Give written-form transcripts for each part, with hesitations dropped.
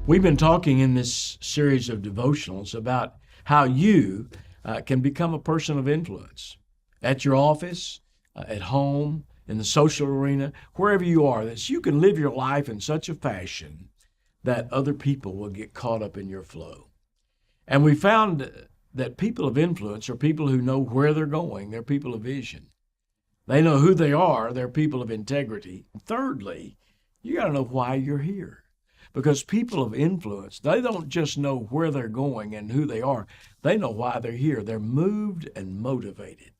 We've been talking in this series of devotionals about how you can become a person of influence at your office, at home, in the social arena, wherever you are, that you can live your life in such a fashion that other people will get caught up in your flow. And we found that people of influence are people who know where they're going. They're people of vision. They know who they are. They're people of integrity. Thirdly, you got to know why you're here. Because people of influence, they don't just know where they're going and who they are. They know why they're here. They're moved and motivated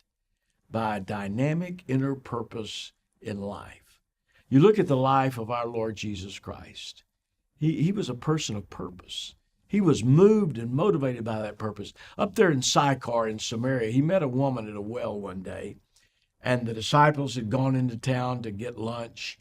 by a dynamic inner purpose in life. You look at the life of our Lord Jesus Christ. He was a person of purpose. He was moved and motivated by that purpose. Up there in Sychar in Samaria, he met a woman at a well one day, and the disciples had gone into town to get lunch,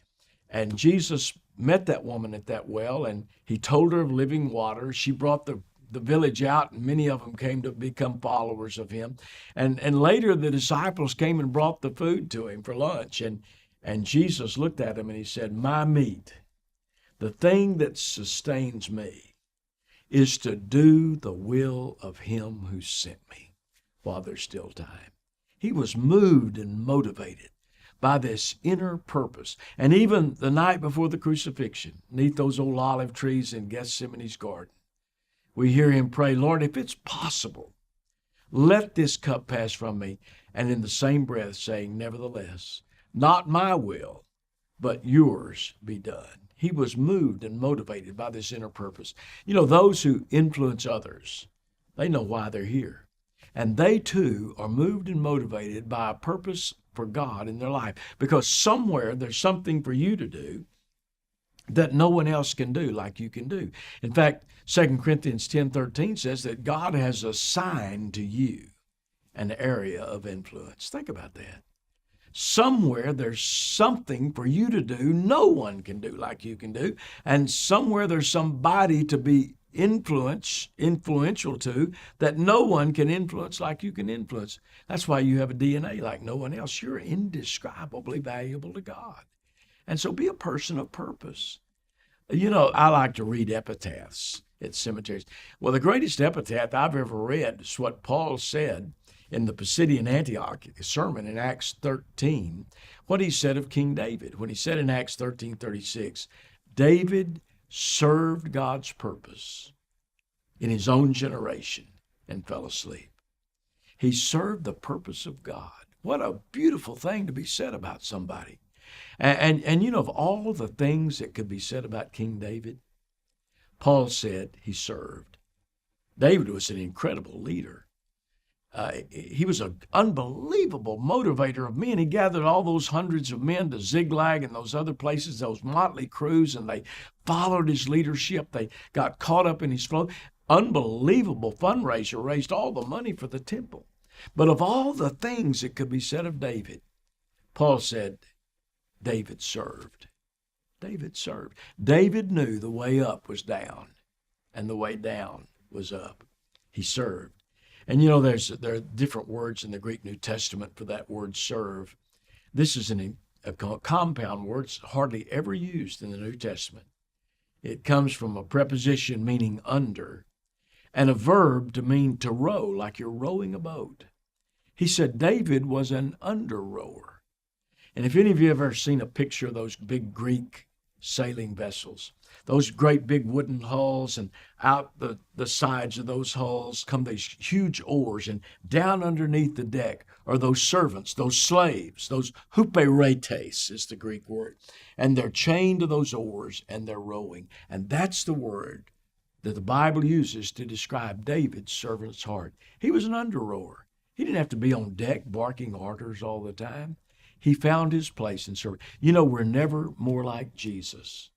and Jesus met that woman at that well, and he told her of living water. She brought the village out, and many of them came to become followers of him. And later the disciples came and brought the food to him for lunch, and Jesus looked at him and he said, "My meat, the thing that sustains me, is to do the will of him who sent me while there's still time." He was moved and motivated by this inner purpose. And even the night before the crucifixion, neath those old olive trees in Gethsemane's garden, we hear him pray, "Lord, if it's possible, let this cup pass from me." And in the same breath saying, "Nevertheless, not my will, but yours be done." He was moved and motivated by this inner purpose. You know, those who influence others, they know why they're here. And they too are moved and motivated by a purpose for God in their life, because somewhere there's something for you to do that no one else can do like you can do. In fact, 2 Corinthians 10:13 says that God has assigned to you an area of influence. Think about that. Somewhere there's something for you to do no one can do like you can do, and somewhere there's somebody to be influential to that no one can influence like you can influence. That's why you have a DNA like no one else. You're indescribably valuable to God. And so be a person of purpose. You know, I like to read epitaphs at cemeteries. Well, the greatest epitaph I've ever read is what Paul said in the Pisidian Antioch sermon in Acts 13, what he said of King David. When he said in Acts 13:36, David served God's purpose in his own generation and fell asleep. He served the purpose of God. What a beautiful thing to be said about somebody. And you know, of all the things that could be said about King David, Paul said he served. David was an incredible leader. He was an unbelievable motivator of men. He gathered all those hundreds of men to Ziklag and those other places, those motley crews, and they followed his leadership. They got caught up in his flow. Unbelievable fundraiser, raised all the money for the temple. But of all the things that could be said of David, Paul said, David served. David served. David knew the way up was down and the way down was up. He served. And you know, there are different words in the Greek New Testament for that word serve. This is a compound word. It's hardly ever used in the New Testament. It comes from a preposition meaning under and a verb to mean to row, like you're rowing a boat. He said David was an under rower. And if any of you have ever seen a picture of those big Greek sailing vessels, those great big wooden hulls, and out the sides of those hulls come these huge oars, and down underneath the deck are those servants, those slaves, those huperetes is the Greek word, and they're chained to those oars and they're rowing. And that's the word that the Bible uses to describe David's servant's heart. He was an under rower. He didn't have to be on deck barking orders all the time. He found his place in service. You know, we're never more like Jesus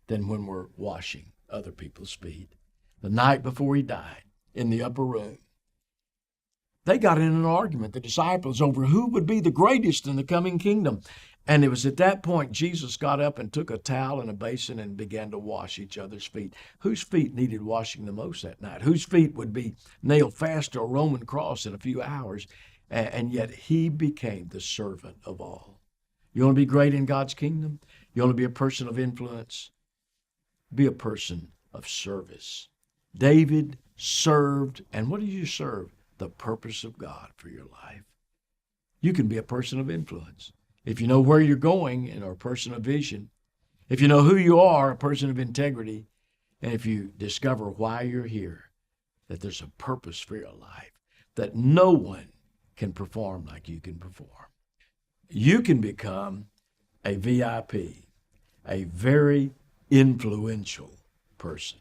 than when we're washing other people's feet. The night before he died in the upper room, they got in an argument, the disciples, over who would be the greatest in the coming kingdom. And it was at that point Jesus got up and took a towel and a basin and began to wash each other's feet. Whose feet needed washing the most that night? Whose feet would be nailed fast to a Roman cross in a few hours? And yet he became the servant of all. You want to be great in God's kingdom? You want to be a person of influence? Be a person of service. David served, and what do you serve? The purpose of God for your life. You can be a person of influence. If you know where you're going and are a person of vision, if you know who you are, a person of integrity, and if you discover why you're here, that there's a purpose for your life, that no one can perform like you can perform. You can become a VIP, a very influential person.